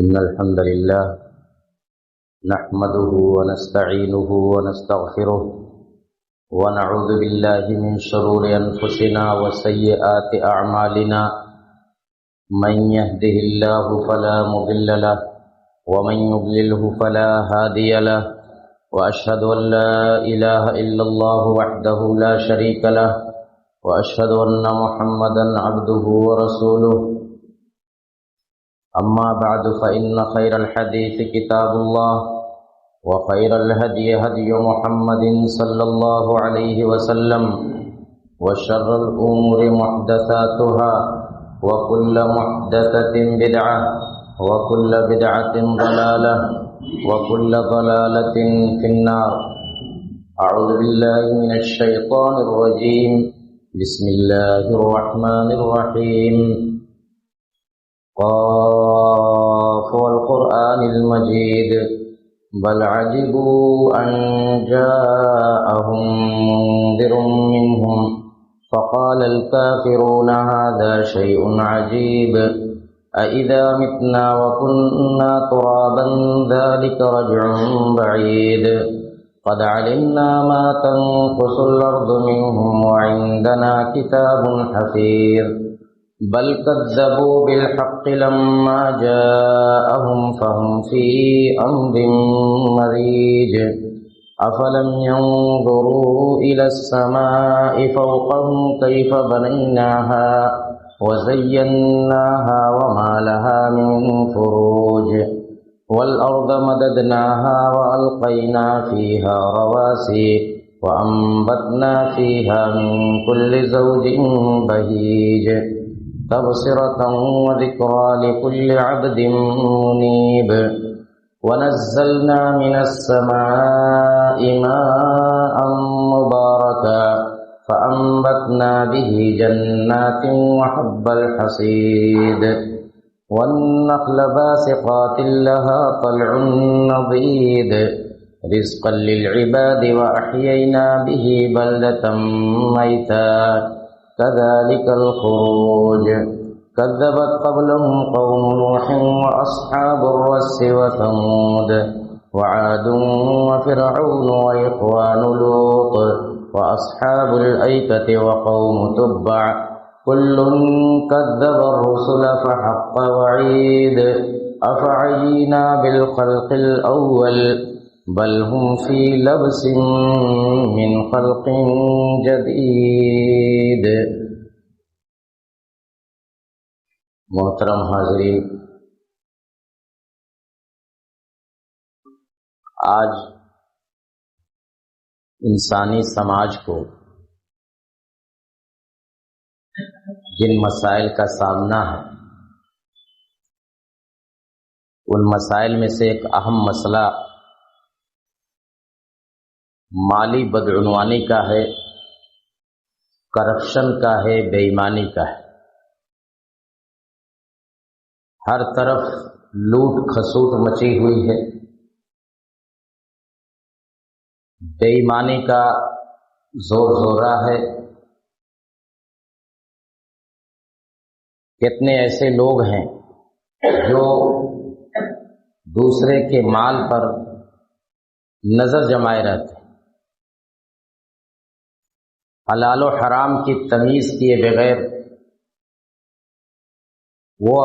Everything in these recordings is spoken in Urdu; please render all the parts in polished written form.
إن الحمد لله نحمده ونستعينه ونستغفره ونعوذ بالله من شرور أنفسنا وسيئات أعمالنا من يهده الله فلا مضل له ومن يضلله فلا هادي له وأشهد أن لا إله إلا الله وحده لا شريك له وأشهد أن محمدا عبده ورسوله أما بعد فإن خير الحديث كتاب الله وخير الهدي هدي محمد صلى الله عليه وسلم وشر الأمور محدثاتها وكل محدثة بدعة وكل بدعة ضلالة وكل ضلالة في النار. أعوذ بالله من الشيطان الرجيم. بسم الله الرحمن الرحيم. قاف والقرآن المجيد بل عجبوا أن جاءهم منذر منهم فقال الكافرون هذا شيء عجيب أإذا متنا وكنا ترابا ذلك رجع بعيد قد علمنا ما تنقص الأرض منهم وعندنا كتاب حفيظ بل كذبوا بالحق لما جاءهم فهم في أمر مريج أفلم ينظروا إلى السماء فوقهم كيف بنيناها وزيناها وما لها من فروج والأرض مددناها وألقينا فيها رواسي وأنبتنا فيها من كل زوج بهيج تبصرة وذكرى لكل عبد منيب ونزلنا من السماء ماء مباركا فأنبتنا به جنات وحب الحصيد والنخل باسقات لها طلع نضيد رزقا للعباد وأحيينا به بلدة ميتا كذلك الخروج كذبت قبلهم قوم نوح وأصحاب الرس وثمود وعاد وفرعون وإخوان لوط وأصحاب الأيكة وقوم تبع كل كذب الرسل فحق وعيد أفعينا بالخلق الأول بل هم في لبس من خلق جدید. محترم حاضرین، آج انسانی سماج کو جن مسائل کا سامنا ہے ان مسائل میں سے ایک اہم مسئلہ مالی بدعنوانی کا ہے، کرپشن کا ہے، بے ایمانی کا ہے. ہر طرف لوٹ کھسوٹ مچی ہوئی ہے، بے ایمانی کا زور زورا ہے. کتنے ایسے لوگ ہیں جو دوسرے کے مال پر نظر جمائے رہتے ہیں، حلال و حرام کی تمیز کیے بغیر وہ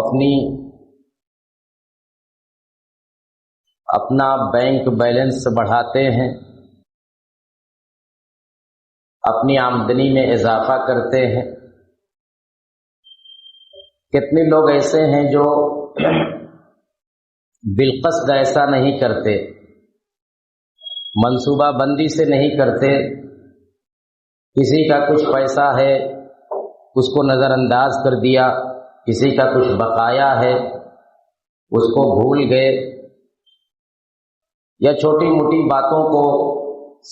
اپنا بینک بیلنس بڑھاتے ہیں، اپنی آمدنی میں اضافہ کرتے ہیں. کتنے لوگ ایسے ہیں جو بالقصد ایسا نہیں کرتے، منصوبہ بندی سے نہیں کرتے. کسی کا کچھ پیسہ ہے اس کو نظر انداز کر دیا، کسی کا کچھ بقایا ہے اس کو بھول گئے، یا چھوٹی موٹی باتوں کو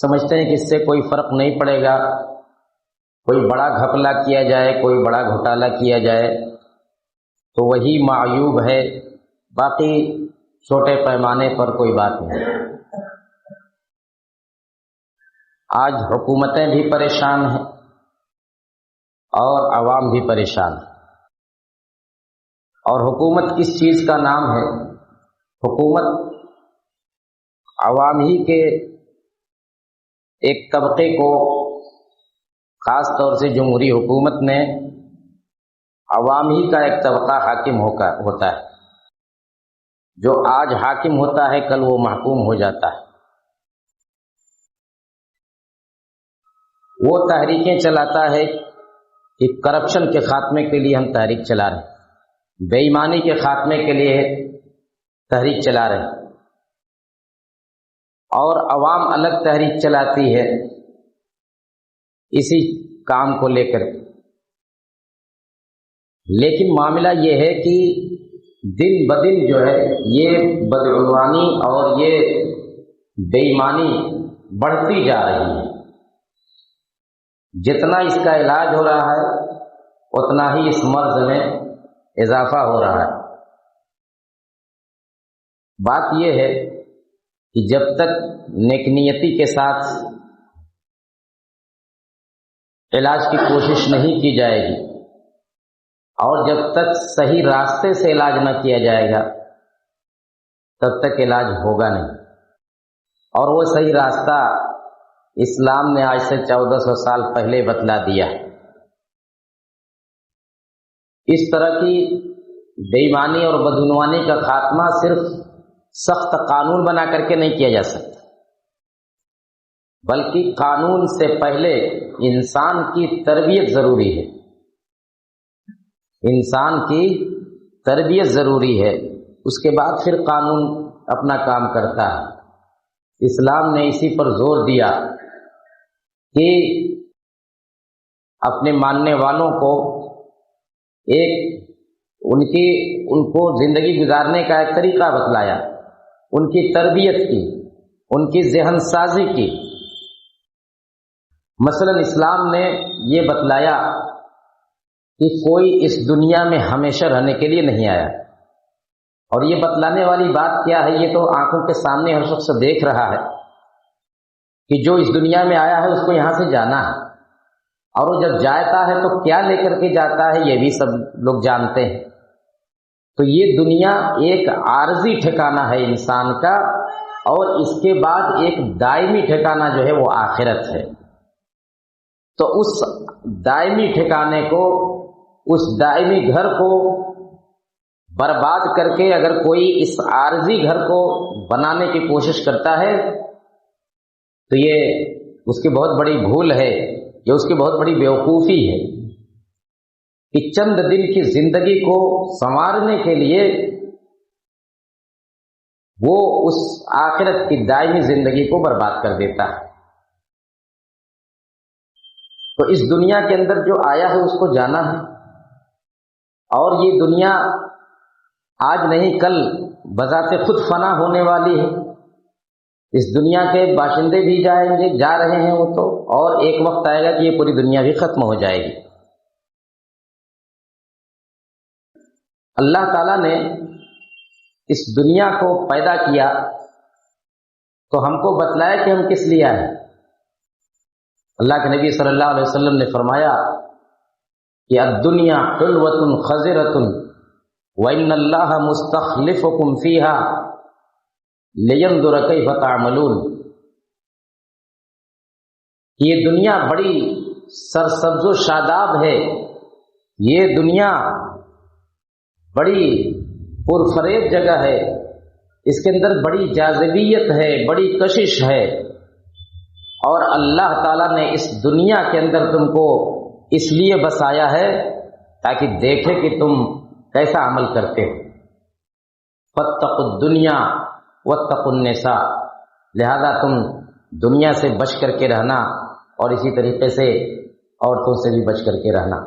سمجھتے ہیں کہ اس سے کوئی فرق نہیں پڑے گا. کوئی بڑا گھپلا کیا جائے، کوئی بڑا گھوٹالہ کیا جائے تو وہی معیوب ہے، باقی چھوٹے پیمانے پر کوئی بات نہیں. آج حکومتیں بھی پریشان ہیں اور عوام بھی پریشان ہے. اور حکومت کس چیز کا نام ہے؟ حکومت عوام ہی کے ایک طبقے کو، خاص طور سے جمہوری حکومت میں عوام ہی کا ایک طبقہ حاکم ہوتا ہے، جو آج حاکم ہوتا ہے کل وہ محکوم ہو جاتا ہے۔ وہ تحریکیں چلاتا ہے کہ کرپشن کے خاتمے کے لیے ہم تحریک چلا رہے ہیں، بے ایمانی کے خاتمے کے لیے تحریک چلا رہے ہیں، اور عوام الگ تحریک چلاتی ہے اسی کام کو لے کر۔ لیکن معاملہ یہ ہے کہ دن بدن جو ہے یہ بدعنوانی اور یہ بے ایمانی بڑھتی جا رہی ہے۔ جتنا اس کا علاج ہو رہا ہے اتنا ہی اس مرض میں اضافہ ہو رہا ہے۔ بات یہ ہے کہ جب تک نیک نیتی کے ساتھ علاج کی کوشش نہیں کی جائے گی اور جب تک صحیح راستے سے علاج نہ کیا جائے گا تب تک علاج ہوگا نہیں۔ اور وہ صحیح راستہ اسلام نے آج سے 1400 سال پہلے بتلا دیا ہے۔ اس طرح کی بے ایمانی اور بدعنوانی کا خاتمہ صرف سخت قانون بنا کر کے نہیں کیا جا سکتا، بلکہ قانون سے پہلے انسان کی تربیت ضروری ہے۔ انسان کی تربیت ضروری ہے، اس کے بعد پھر قانون اپنا کام کرتا ہے۔ اسلام نے اسی پر زور دیا کہ اپنے ماننے والوں کو ان کو زندگی گزارنے کا ایک طریقہ بتلایا، ان کی تربیت کی، ان کی ذہن سازی کی۔ مثلا اسلام نے یہ بتلایا کہ کوئی اس دنیا میں ہمیشہ رہنے کے لیے نہیں آیا، اور یہ بتلانے والی بات کیا ہے، یہ تو آنکھوں کے سامنے ہر شخص دیکھ رہا ہے کہ جو اس دنیا میں آیا ہے اس کو یہاں سے جانا ہے، اور وہ جب جاتا ہے تو کیا لے کر کے جاتا ہے یہ بھی سب لوگ جانتے ہیں۔ تو یہ دنیا ایک عارضی ٹھکانہ ہے انسان کا، اور اس کے بعد ایک دائمی ٹھکانہ جو ہے وہ آخرت ہے۔ تو اس دائمی ٹھکانے کو، اس دائمی گھر کو برباد کر کے اگر کوئی اس عارضی گھر کو بنانے کی کوشش کرتا ہے تو یہ اس کی بہت بڑی بھول ہے، یہ اس کی بہت بڑی بیوقوفی ہے کہ چند دن کی زندگی کو سنوارنے کے لیے وہ اس آخرت کی دائمی زندگی کو برباد کر دیتا ہے۔ تو اس دنیا کے اندر جو آیا ہے اس کو جانا ہے، اور یہ دنیا آج نہیں کل بذات خود فنا ہونے والی ہے۔ اس دنیا کے باشندے بھی جائیں گے، جا رہے ہیں وہ تو، اور ایک وقت آئے گا کہ یہ پوری دنیا بھی ختم ہو جائے گی۔ اللہ تعالیٰ نے اس دنیا کو پیدا کیا تو ہم کو بتلایا کہ ہم کس لیے آئے۔ اللہ کے نبی صلی اللہ علیہ وسلم نے فرمایا کہ الدنیا حلوۃ خضرۃ وإن اللہ مستخلفکم فیہا لینظر کیف تعملون۔ یہ دنیا بڑی سرسبز و شاداب ہے، یہ دنیا بڑی پرفریب جگہ ہے، اس کے اندر بڑی جاذبیت ہے، بڑی کشش ہے، اور اللہ تعالیٰ نے اس دنیا کے اندر تم کو اس لیے بسایا ہے تاکہ دیکھے کہ تم کیسا عمل کرتے ہو۔ فاتقوا الدنیا واتقوا النساء، لہذا تم دنیا سے بچ کر کے رہنا اور اسی طریقے سے عورتوں سے بھی بچ کر کے رہنا۔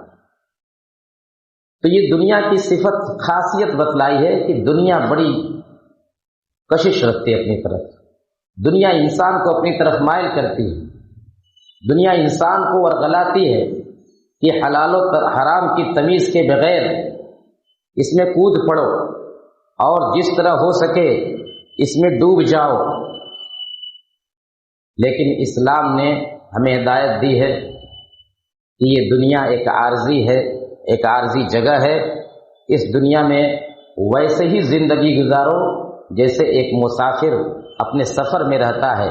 تو یہ دنیا کی صفت خاصیت بتلائی ہے کہ دنیا بڑی کشش رکھتی ہے اپنی طرف، دنیا انسان کو اپنی طرف مائل کرتی ہے، دنیا انسان کو ورغلاتی ہے کہ حلال و حرام کی تمیز کے بغیر اس میں کود پڑو اور جس طرح ہو سکے اس میں ڈوب جاؤ۔ لیکن اسلام نے ہمیں ہدایت دی ہے کہ یہ دنیا ایک عارضی ہے، ایک عارضی جگہ ہے، اس دنیا میں ویسے ہی زندگی گزارو جیسے ایک مسافر اپنے سفر میں رہتا ہے،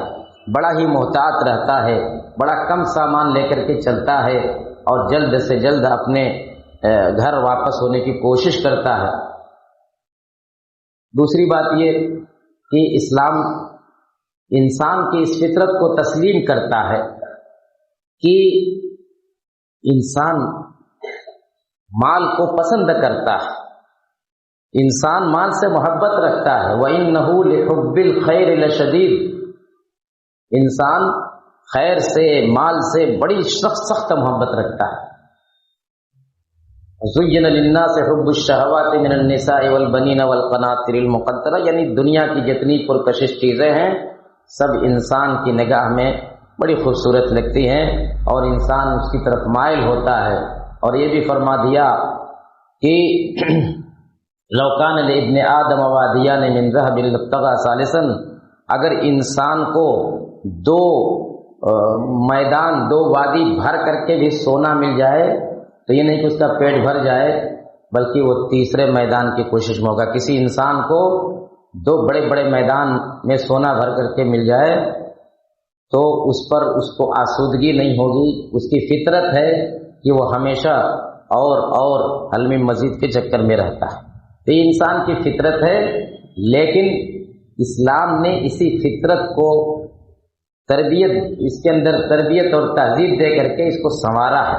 بڑا ہی محتاط رہتا ہے، بڑا کم سامان لے کر کے چلتا ہے اور جلد سے جلد اپنے گھر واپس ہونے کی کوشش کرتا ہے۔ دوسری بات یہ کہ اسلام انسان کی اس فطرت کو تسلیم کرتا ہے کہ انسان مال کو پسند کرتا ہے، انسان مال سے محبت رکھتا ہے۔ وَإِنَّهُ لِحُبِّ الْخَيْرِ لَشَدِيدٌ، انسان خیر سے، مال سے بڑی سخت محبت رکھتا ہے۔ زُيِّنَ لِلنَّاسِ حُبُّ الشَّهَوَاتِ مِنَ النِّسَاءِ وَالْبَنِينَ وَالْقَنَاطِرِ الْمُقَنطَرَةِ، یعنی دنیا کی جتنی پرکشش چیزیں ہیں سب انسان کی نگاہ میں بڑی خوبصورت لگتی ہیں اور انسان اس کی طرف مائل ہوتا ہے۔ اور یہ بھی فرما دیا کہ لو کان لابن آدم وادیان من ذهب لابتغى ثالثا، اگر انسان کو دو میدان، دو وادی بھر کر کے بھی سونا مل جائے تو یہ نہیں کہ اس کا پیٹ بھر جائے، بلکہ وہ تیسرے میدان کی کوشش میں ہوگا۔ کسی انسان کو دو بڑے بڑے میدان میں سونا بھر کر کے مل جائے تو اس پر اس کو آسودگی نہیں ہوگی، اس کی فطرت ہے کہ وہ ہمیشہ اور حلم مزید کے چکر میں رہتا ہے۔ تو یہ انسان کی فطرت ہے، لیکن اسلام نے اسی فطرت کو تربیت، اس کے اندر تربیت اور تہذیب دے کر کے اس کو سنوارا ہے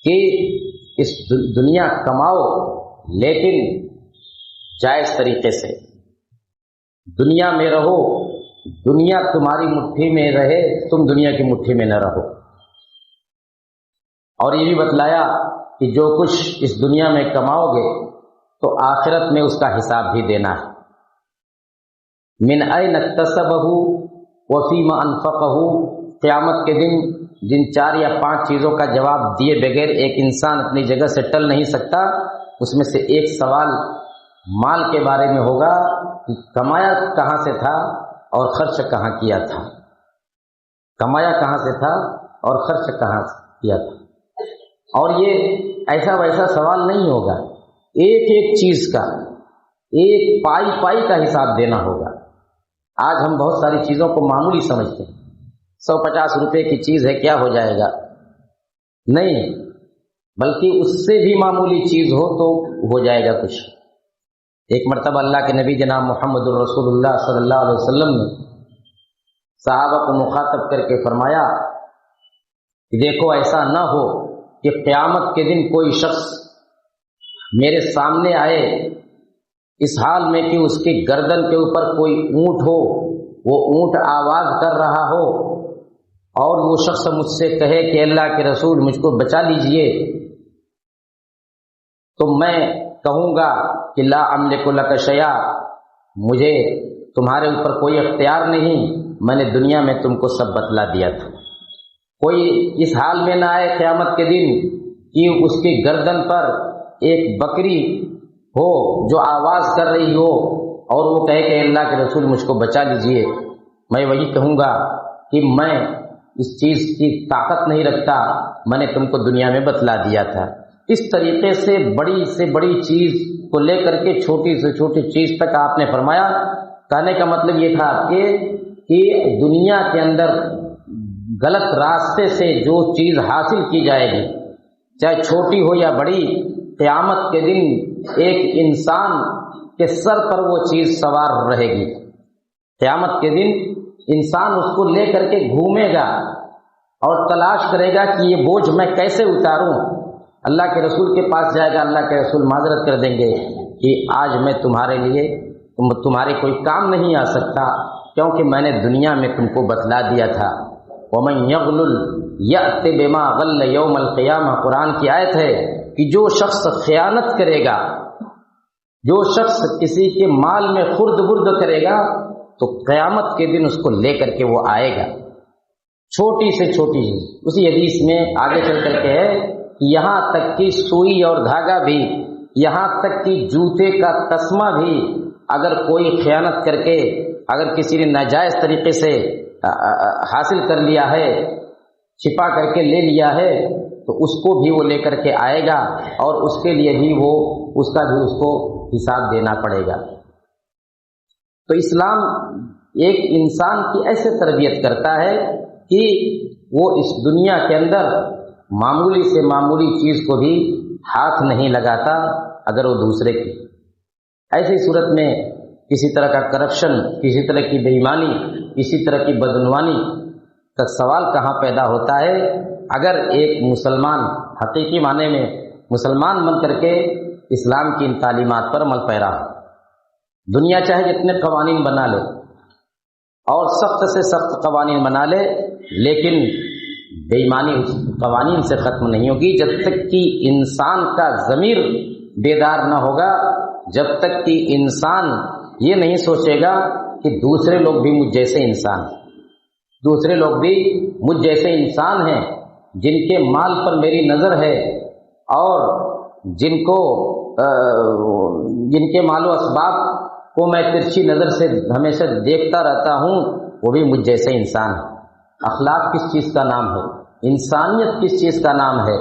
کہ اس دنیا کماؤ لیکن جائز طریقے سے، دنیا میں رہو، دنیا تمہاری مٹھی میں رہے، تم دنیا کی مٹھی میں نہ رہو۔ اور یہ بھی بتلایا کہ جو کچھ اس دنیا میں کماؤ گے تو آخرت میں اس کا حساب بھی دینا ہے۔ من این اکتسبہ وفیما انفقہ، قیامت کے دن جن 4 یا 5 چیزوں کا جواب دیے بغیر ایک انسان اپنی جگہ سے ٹل نہیں سکتا، اس میں سے ایک سوال مال کے بارے میں ہوگا کہ کمایا کہاں سے تھا اور خرچ کہاں کیا تھا، کمایا کہاں سے تھا اور خرچ کہاں کیا تھا۔ اور یہ ایسا ویسا سوال نہیں ہوگا، ایک ایک چیز کا، ایک پائی کا حساب دینا ہوگا۔ آج ہم بہت ساری چیزوں کو معمولی سمجھتے ہیں، 150 روپے کی چیز ہے کیا ہو جائے گا، نہیں، بلکہ اس سے بھی معمولی چیز ہو تو ہو جائے گا کچھ۔ ایک مرتبہ اللہ کے نبی جناب محمد الرسول اللہ صلی اللہ علیہ وسلم نے صحابہ کو مخاطب کر کے فرمایا کہ دیکھو ایسا نہ ہو کہ قیامت کے دن کوئی شخص میرے سامنے آئے اس حال میں کہ اس کی گردن کے اوپر کوئی اونٹ ہو، وہ اونٹ آواز کر رہا ہو اور وہ شخص مجھ سے کہے کہ اللہ کے رسول مجھ کو بچا لیجئے، تو میں کہوں گا کہ لا املک لک شیئا، مجھے تمہارے اوپر کوئی اختیار نہیں، میں نے دنیا میں تم کو سب بتلا دیا تھا۔ کوئی اس حال میں نہ آئے قیامت کے دن کہ اس کی گردن پر ایک بکری ہو جو آواز کر رہی ہو اور وہ کہے کہ اللہ کے رسول مجھ کو بچا لیجئے، میں وہی کہوں گا کہ میں اس چیز کی طاقت نہیں رکھتا، میں نے تم کو دنیا میں بتلا دیا تھا۔ اس طریقے سے بڑی چیز کو لے کر کے چھوٹی سے چھوٹی چیز تک آپ نے فرمایا۔ کہنے کا مطلب یہ تھا کہ دنیا کے اندر غلط راستے سے جو چیز حاصل کی جائے گی، چاہے چھوٹی ہو یا بڑی، قیامت کے دن ایک انسان کے سر پر وہ چیز سوار رہے گی۔ قیامت کے دن انسان اس کو لے کر کے گھومے گا اور تلاش کرے گا کہ یہ بوجھ میں کیسے اتاروں۔ اللہ کے رسول کے پاس جائے گا، اللہ کے رسول معذرت کر دیں گے کہ آج میں تمہارے لیے تمہارے کوئی کام نہیں آ سکتا، کیونکہ میں نے دنیا میں تم کو بتلا دیا تھا۔ وَمَن يَغْلُلْ يَأْتِ بِمَا غَلَّ يَوْمَ الْقِيَامَةِ، قرآن کی آیت ہے کہ جو شخص خیانت کرے گا، جو شخص کسی کے مال میں خرد برد کرے گا تو قیامت کے دن اس کو لے کر کے وہ آئے گا، چھوٹی سے چھوٹی چیز۔ اسی حدیث میں آگے چل کر کے ہے کہ یہاں تک کہ سوئی اور دھاگا بھی، یہاں تک کہ جوتے کا تسمہ بھی اگر کوئی خیانت کر کے، اگر کسی نے ناجائز طریقے سے حاصل کر لیا ہے، چھپا کر کے لے لیا ہے، تو اس کو بھی وہ لے کر کے آئے گا اور اس کے لیے بھی اس کا بھی اس کو حساب دینا پڑے گا۔ تو اسلام ایک انسان کی ایسے تربیت کرتا ہے کہ وہ اس دنیا کے اندر معمولی سے معمولی چیز کو بھی ہاتھ نہیں لگاتا اگر وہ دوسرے کی. ایسی صورت میں کسی طرح کا کرپشن، کسی طرح کی بے ایمانی، کسی طرح کی بدعنوانی کا سوال کہاں پیدا ہوتا ہے اگر ایک مسلمان حقیقی معنی میں مسلمان بن کر کے اسلام کی ان تعلیمات پر عمل پیرا ہو. دنیا چاہے جتنے قوانین بنا لے اور سخت سے سخت قوانین بنا لے، لیکن بے ایمانی اس قوانین سے ختم نہیں ہوگی جب تک کہ انسان کا ضمیر بیدار نہ ہوگا، جب تک کہ انسان یہ نہیں سوچے گا کہ دوسرے لوگ بھی مجھ جیسے انسان ہیں، دوسرے لوگ بھی مجھ جیسے انسان ہیں جن کے مال پر میری نظر ہے اور جن کے مال و اسباب کو میں ترچھی نظر سے ہمیشہ دیکھتا رہتا ہوں، وہ بھی مجھ جیسے انسان ہے. اخلاق کس چیز کا نام ہے؟ انسانیت کس چیز کا نام ہے؟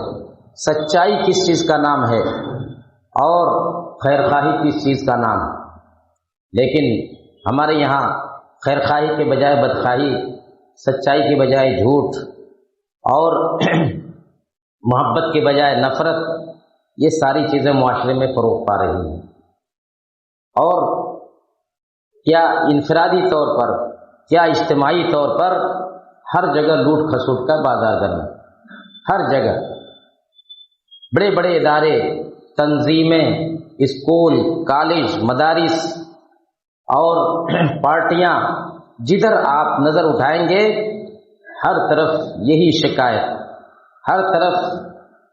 سچائی کس چیز کا نام ہے؟ اور خیر خواہی کس چیز کا نام ہے؟ لیکن ہمارے یہاں خیر خواہی کے بجائے بدخواہی، سچائی کے بجائے جھوٹ اور محبت کے بجائے نفرت، یہ ساری چیزیں معاشرے میں فروغ پا رہی ہیں. اور کیا انفرادی طور پر، کیا اجتماعی طور پر ہر جگہ لوٹ کھسوٹ کا بازار کرنا. ہر جگہ بڑے بڑے ادارے، تنظیمیں، اسکول، کالج، مدارس اور پارٹیاں، جدھر آپ نظر اٹھائیں گے ہر طرف یہی شکایت، ہر طرف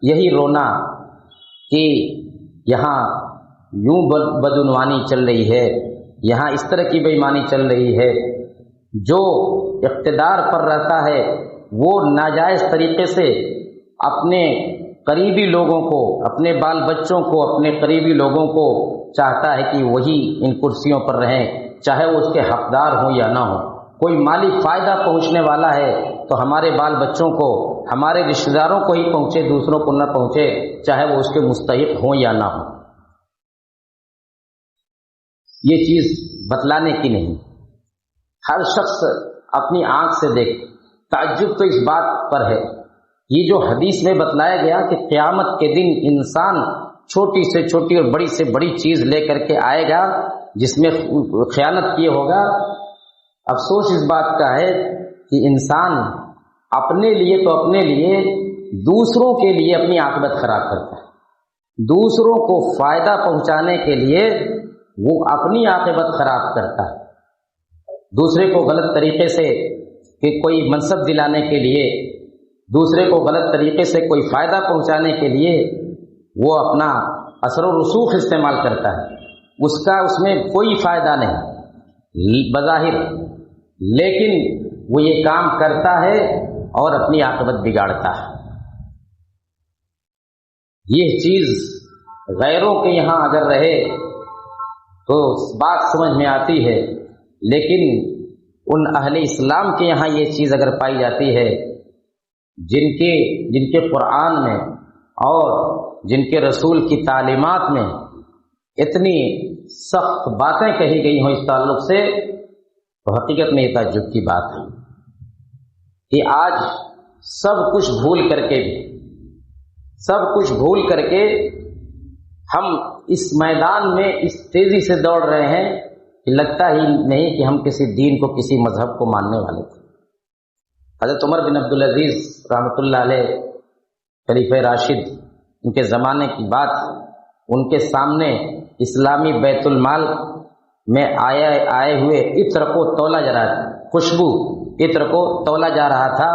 یہی رونا کہ یہاں یوں بدعنوانی چل رہی ہے، یہاں اس طرح کی بے ایمانی چل رہی ہے. جو اقتدار پر رہتا ہے وہ ناجائز طریقے سے اپنے قریبی لوگوں کو، اپنے بال بچوں کو، اپنے قریبی لوگوں کو چاہتا ہے کہ وہی ان کرسیوں پر رہیں، چاہے وہ اس کے حقدار ہوں یا نہ ہوں. کوئی مالی فائدہ پہنچنے والا ہے تو ہمارے بال بچوں کو، ہمارے رشتہ داروں کو ہی پہنچے، دوسروں کو نہ پہنچے، چاہے وہ اس کے مستحق ہوں یا نہ ہوں. یہ چیز بتلانے کی نہیں، ہر شخص اپنی آنکھ سے دیکھ. تعجب تو اس بات پر ہے، یہ جو حدیث میں بتلایا گیا کہ قیامت کے دن انسان چھوٹی سے چھوٹی اور بڑی سے بڑی چیز لے کر کے آئے گا جس میں خیانت کیے ہوگا. افسوس اس بات کا ہے کہ انسان اپنے لیے تو اپنے لیے، دوسروں کے لیے اپنی عاقبت خراب کرتا ہے. دوسروں کو فائدہ پہنچانے کے لیے وہ اپنی عاقبت خراب کرتا ہے. دوسرے کو غلط طریقے سے کہ کوئی منصب دلانے کے لیے، دوسرے کو غلط طریقے سے کوئی فائدہ پہنچانے کے لیے وہ اپنا اثر و رسوخ استعمال کرتا ہے. اس میں کوئی فائدہ نہیں بظاہر، لیکن وہ یہ کام کرتا ہے اور اپنی عاقبت بگاڑتا ہے. یہ چیز غیروں کے یہاں اگر رہے تو بات سمجھ میں آتی ہے، لیکن ان اہل اسلام کے یہاں یہ چیز اگر پائی جاتی ہے جن کے قرآن میں اور جن کے رسول کی تعلیمات میں اتنی سخت باتیں کہی گئی ہوں اس تعلق سے، تو حقیقت میں یہ تعجب کی بات ہے کہ آج سب کچھ بھول کر کے ہم اس میدان میں اس تیزی سے دوڑ رہے ہیں کہ لگتا ہی نہیں کہ ہم کسی دین کو، کسی مذہب کو ماننے والے تھے. حضرت عمر بن عبدالعزیز رحمۃ اللہ علیہ خلیفہ راشد، ان کے زمانے کی بات، ان کے سامنے اسلامی بیت المال میں آئے ہوئے عطر کو تولا جا رہا تھا، خوشبو عطر کو تولا جا رہا تھا.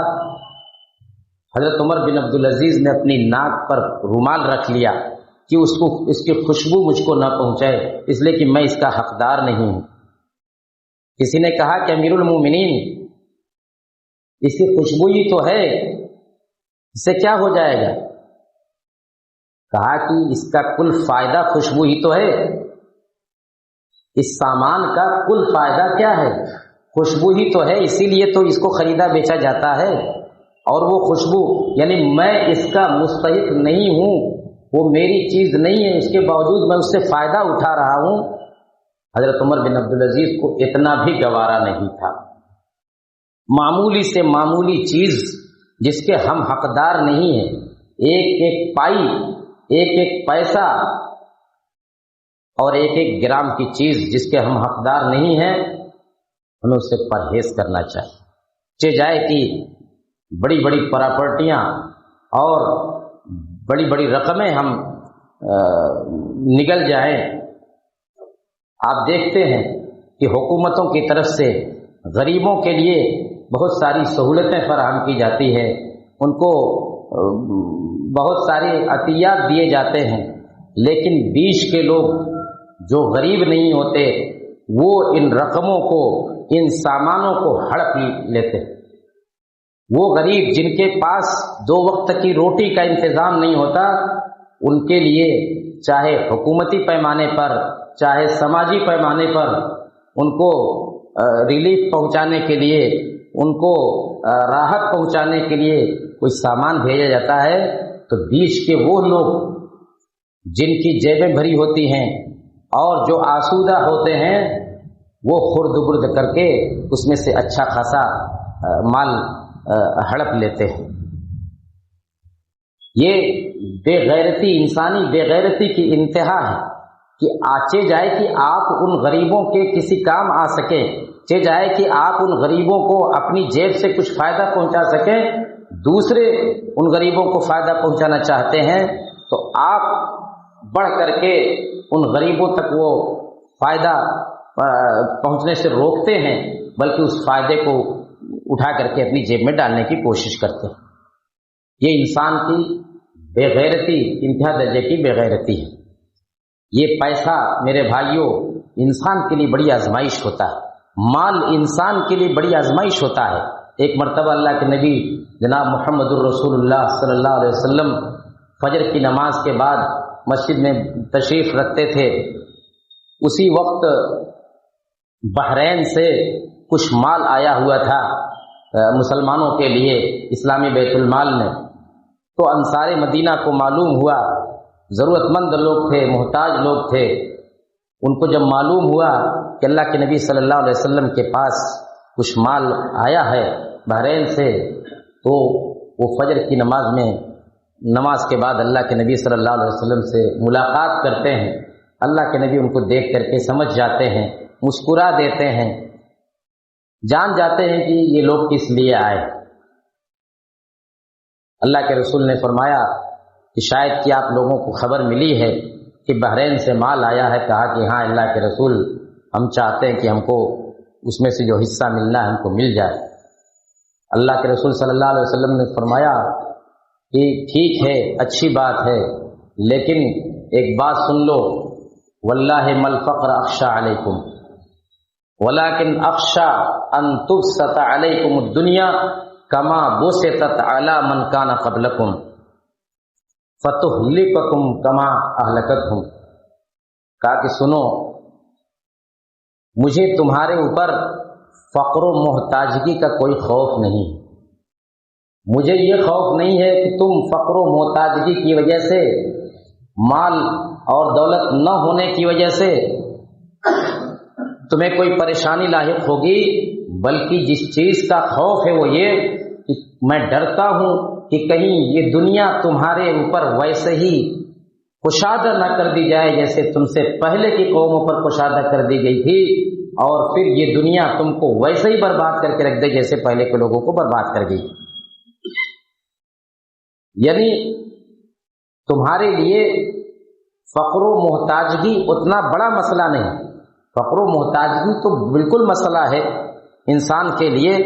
حضرت عمر بن عبدالعزیز نے اپنی ناک پر رومال رکھ لیا کہ اس کی خوشبو مجھ کو نہ پہنچائے، اس لیے کہ میں اس کا حقدار نہیں ہوں. کسی نے کہا کہ امیر المومنین، اس کی خوشبو ہی تو ہے، اس سے کیا ہو جائے گا؟ کہا کہ اس کا کل فائدہ خوشبو ہی تو ہے، اس سامان کا کل فائدہ کیا ہے؟ خوشبو ہی تو ہے، اسی لیے تو اس کو خریدا بیچا جاتا ہے. اور وہ خوشبو، یعنی میں اس کا مستحق نہیں ہوں، وہ میری چیز نہیں ہے، اس کے باوجود میں اس سے فائدہ اٹھا رہا ہوں. حضرت عمر بن عبدالعزیز کو اتنا بھی گوارا نہیں تھا۔ معمولی سے معمولی چیز جس کے ہم حقدار نہیں ہیں، ایک ایک پائی، ایک ایک پیسہ اور ایک ایک گرام کی چیز جس کے ہم حقدار نہیں ہیں، ہمیں اس سے پرہیز کرنا چاہیے۔ چہ جائے کہ بڑی بڑی پراپرٹیاں اور بڑی بڑی رقمیں ہم نگل جائیں۔ آپ دیکھتے ہیں کہ حکومتوں کی طرف سے غریبوں کے لیے بہت ساری سہولتیں فراہم کی جاتی ہیں، ان کو بہت سارے عطیات دیے جاتے ہیں، لیکن بیچ کے لوگ جو غریب نہیں ہوتے وہ ان رقموں کو، ان سامانوں کو ہڑپ لیتے ہیں۔ وہ غریب جن کے پاس 2 وقت کی روٹی کا انتظام نہیں ہوتا، ان کے لیے چاہے حکومتی پیمانے پر چاہے سماجی پیمانے پر ان کو ریلیف پہنچانے کے لیے، ان کو راحت پہنچانے کے لیے کوئی سامان بھیجا جاتا ہے، تو بیچ کے وہ لوگ جن کی جیبیں بھری ہوتی ہیں اور جو آسودہ ہوتے ہیں، وہ خرد برد کر کے اس میں سے اچھا خاصا مال ہڑپ لیتے ہیں۔ یہ بے غیرتی، انسانی بے غیرتی کی انتہا ہے کہ آچے جائے کہ آپ ان غریبوں کے کسی کام آ سکیں، چہ جائے کہ آپ ان غریبوں کو اپنی جیب سے کچھ فائدہ پہنچا سکیں، دوسرے ان غریبوں کو فائدہ پہنچانا چاہتے ہیں تو آپ بڑھ کر کے ان غریبوں تک وہ فائدہ پہنچنے سے روکتے ہیں، بلکہ اس فائدے کو اٹھا کر کے اپنی جیب میں ڈالنے کی کوشش کرتے ہیں۔ یہ انسان کی بے غیرتی، انتہا درجے کی بے غیرتی ہے۔ یہ پیسہ میرے بھائیوں انسان کے لیے بڑی آزمائش ہوتا ہے، مال انسان کے لیے بڑی آزمائش ہوتا ہے۔ ایک مرتبہ اللہ کے نبی جناب محمد الرسول اللہ صلی اللہ علیہ وسلم فجر کی نماز کے بعد مسجد میں تشریف رکھتے تھے، اسی وقت بحرین سے کچھ مال آیا ہوا تھا مسلمانوں کے لیے اسلامی بیت المال میں، تو انصار مدینہ کو معلوم ہوا، ضرورت مند لوگ تھے، محتاج لوگ تھے، ان کو جب معلوم ہوا کہ اللہ کے نبی صلی اللہ علیہ وسلم کے پاس کچھ مال آیا ہے بحرین سے، تو وہ فجر کی نماز کے بعد اللہ کے نبی صلی اللہ علیہ وسلم سے ملاقات کرتے ہیں۔ اللہ کے نبی ان کو دیکھ کر کے سمجھ جاتے ہیں، مسکرا دیتے ہیں، جان جاتے ہیں کہ یہ لوگ کس لیے آئے۔ اللہ کے رسول نے فرمایا کہ شاید کہ آپ لوگوں کو خبر ملی ہے کہ بحرین سے مال آیا ہے۔ کہا کہ ہاں اللہ کے رسول، ہم چاہتے ہیں کہ ہم کو اس میں سے جو حصہ ملنا ہے ہم کو مل جائے۔ اللہ کے رسول صلی اللہ علیہ وسلم نے فرمایا کہ ٹھیک ہے، اچھی بات ہے، لیکن ایک بات سن لو، واللہ ما الفقر اخشى علیکم ولكن اخشى ان تبسط علیکم الدنیا کما بسطت علی من کان قبلکم فتہلککم کما اہلکتہم۔ کہا کہ سنو، مجھے تمہارے اوپر فقر و محتاجگی کا کوئی خوف نہیں، مجھے یہ خوف نہیں ہے کہ تم فقر و محتاجگی کی وجہ سے، مال اور دولت نہ ہونے کی وجہ سے تمہیں کوئی پریشانی لاحق ہوگی، بلکہ جس چیز کا خوف ہے وہ یہ کہ میں ڈرتا ہوں کہ کہیں یہ دنیا تمہارے اوپر ویسے ہی کشادہ نہ کر دی جائے جیسے تم سے پہلے کی قوموں پر کشادہ کر دی گئی تھی، اور پھر یہ دنیا تم کو ویسے ہی برباد کر کے رکھ دے جیسے پہلے کے لوگوں کو برباد کر گئی۔ یعنی تمہارے لیے فقر و محتاجگی اتنا بڑا مسئلہ نہیں، فقر و محتاجگی تو بالکل مسئلہ ہے انسان کے لیے،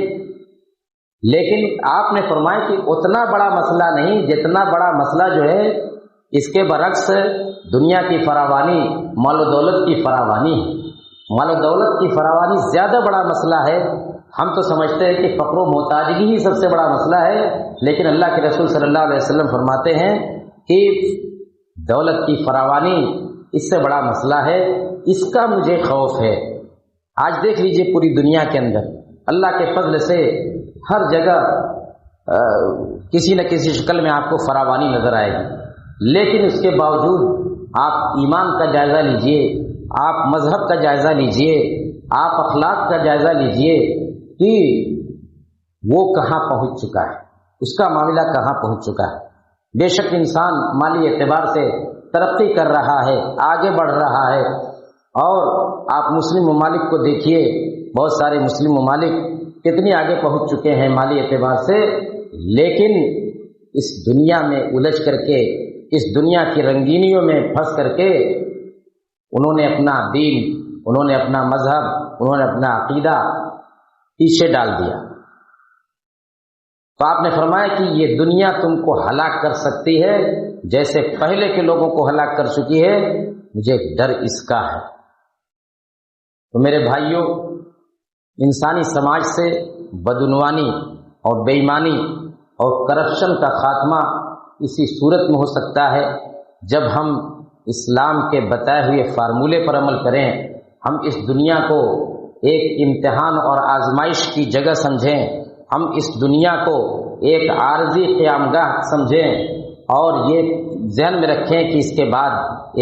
لیکن آپ نے فرمایا کہ اتنا بڑا مسئلہ نہیں جتنا بڑا مسئلہ جو ہے اس کے برعکس دنیا کی فراوانی، مال و دولت کی فراوانی ہے۔ مال و دولت کی فراوانی زیادہ بڑا مسئلہ ہے۔ ہم تو سمجھتے ہیں کہ فقر و محتاجگی ہی سب سے بڑا مسئلہ ہے، لیکن اللہ کے رسول صلی اللہ علیہ وسلم فرماتے ہیں کہ دولت کی فراوانی اس سے بڑا مسئلہ ہے، اس کا مجھے خوف ہے۔ آج دیکھ لیجئے پوری دنیا کے اندر اللہ کے فضل سے ہر جگہ کسی نہ کسی شکل میں آپ کو فراوانی نظر آئے گی، لیکن اس کے باوجود آپ ایمان کا جائزہ لیجئے، آپ مذہب کا جائزہ لیجئے، آپ اخلاق کا جائزہ لیجئے کہ وہ کہاں پہنچ چکا ہے، اس کا معاملہ کہاں پہنچ چکا ہے۔ بے شک انسان مالی اعتبار سے ترقی کر رہا ہے، آگے بڑھ رہا ہے، اور آپ مسلم ممالک کو دیکھیے، بہت سارے مسلم ممالک کتنی آگے پہنچ چکے ہیں مالی اعتبار سے، لیکن اس دنیا میں الجھ کر کے، اس دنیا کی رنگینیوں میں پھنس کر کے انہوں نے اپنا دین، انہوں نے اپنا مذہب، انہوں نے اپنا عقیدہ پیچھے ڈال دیا۔ تو آپ نے فرمایا کہ یہ دنیا تم کو ہلاک کر سکتی ہے جیسے پہلے کے لوگوں کو ہلاک کر چکی ہے، مجھے ڈر اس کا ہے۔ تو میرے بھائیوں، انسانی سماج سے بدعنوانی اور بے ایمانی اور کرپشن کا خاتمہ اسی صورت میں ہو سکتا ہے جب ہم اسلام کے بتائے ہوئے فارمولے پر عمل کریں، ہم اس دنیا کو ایک امتحان اور آزمائش کی جگہ سمجھیں، ہم اس دنیا کو ایک عارضی قیامگاہ سمجھیں، اور یہ ذہن میں رکھیں کہ اس کے بعد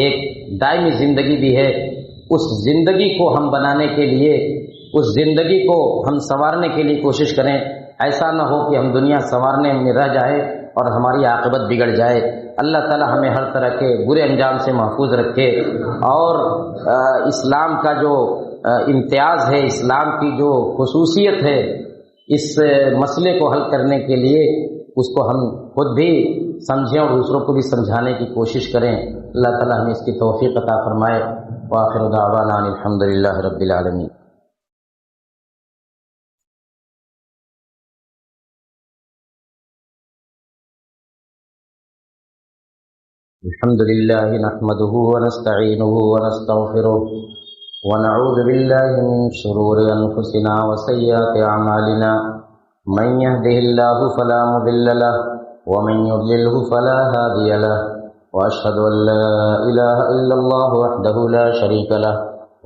ایک دائمی زندگی بھی ہے۔ اس زندگی کو ہم بنانے کے لیے، اس زندگی کو ہم سنوارنے کے لیے کوشش کریں۔ ایسا نہ ہو کہ ہم دنیا سنوارنے میں رہ جائے اور ہماری عاقبت بگڑ جائے۔ اللہ تعالی ہمیں ہر طرح کے برے انجام سے محفوظ رکھے، اور اسلام کا جو امتیاز ہے، اسلام کی جو خصوصیت ہے، اس مسئلے کو حل کرنے کے لیے اس کو ہم خود بھی سمجھیں اور دوسروں کو بھی سمجھانے کی کوشش کریں۔ اللہ تعالی ہمیں اس کی توفیق عطا فرمائے۔ وآخر دعوانا ان الحمد للہ رب العالمین۔ الحمد للہ نحمده ونستعینه ونستغفره ونعوذ باللہ من شرور انفسنا وسیئات اعمالنا، من يهده الله فلا مضل له ومن يضلله فلا هادي له، واشهد ان لا اله الا الله وحده لا شريك له،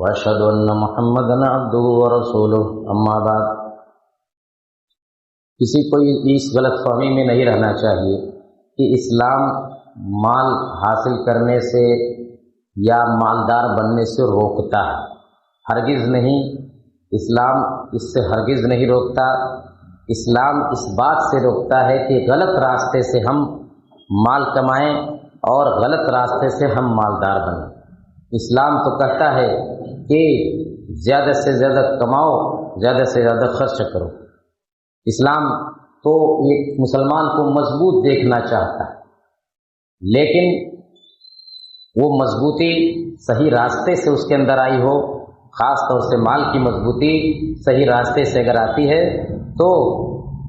واشهد ان محمدا عبده ورسوله، اما بعد۔ کسی کو اس غلط فہمی میں نہیں رہنا چاہیے کہ اسلام مال حاصل کرنے سے یا مالدار بننے سے روکتا ہے، ہرگز نہیں۔ اسلام اس سے ہرگز نہیں روکتا۔ اسلام اس بات سے روکتا ہے کہ غلط راستے سے ہم مال کمائیں اور غلط راستے سے ہم مالدار بنیں۔ اسلام تو کہتا ہے کہ زیادہ سے زیادہ کماؤ، زیادہ سے زیادہ خرچ کرو۔ اسلام تو ایک مسلمان کو مضبوط دیکھنا چاہتا ہے، لیکن وہ مضبوطی صحیح راستے سے اس کے اندر آئی ہو، خاص طور سے مال کی مضبوطی صحیح راستے سے اگر آتی ہے تو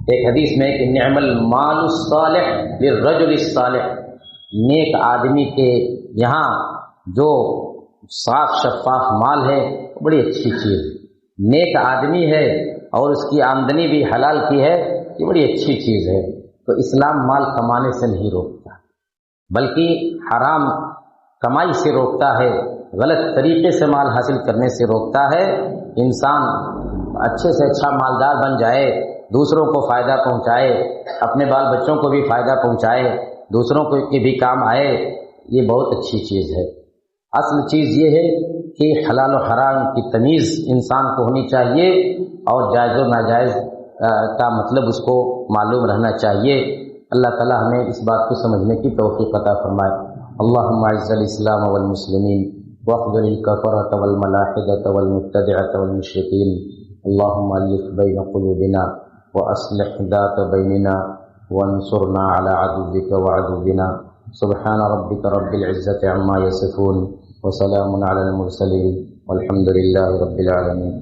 ایک حدیث میں کہ نعم المال الصالح للرجل الصالح، نیک آدمی کے یہاں جو صاف شفاف مال ہے وہ بڑی اچھی چیز ہے۔ نیک آدمی ہے اور اس کی آمدنی بھی حلال کی ہے، یہ بڑی اچھی چیز ہے۔ تو اسلام مال کمانے سے نہیں روکتا، بلکہ حرام کمائی سے روکتا ہے، غلط طریقے سے مال حاصل کرنے سے روکتا ہے۔ انسان اچھے سے اچھا مالدار بن جائے، دوسروں کو فائدہ پہنچائے، اپنے بال بچوں کو بھی فائدہ پہنچائے، دوسروں کو کے بھی کام آئے، یہ بہت اچھی چیز ہے۔ اصل چیز یہ ہے کہ حلال و حرام کی تمیز انسان کو ہونی چاہیے، اور جائز و ناجائز کا مطلب اس کو معلوم رہنا چاہیے۔ اللہ تعالی ہمیں اس بات کو سمجھنے کی توفیق عطا فرمائے۔ اللہم اعز الاسلام والمسلمین واخذل الکفرۃ والملاحدۃ والمبتدعۃ والمشرکین، اللہم الف بین قلوبنا واصلح ذات بیننا وانصرنا علی عدوک وعدونا، سبحان ربک رب العزۃ عما یصفون وسلام علی المرسلین والحمد للہ رب العالمین۔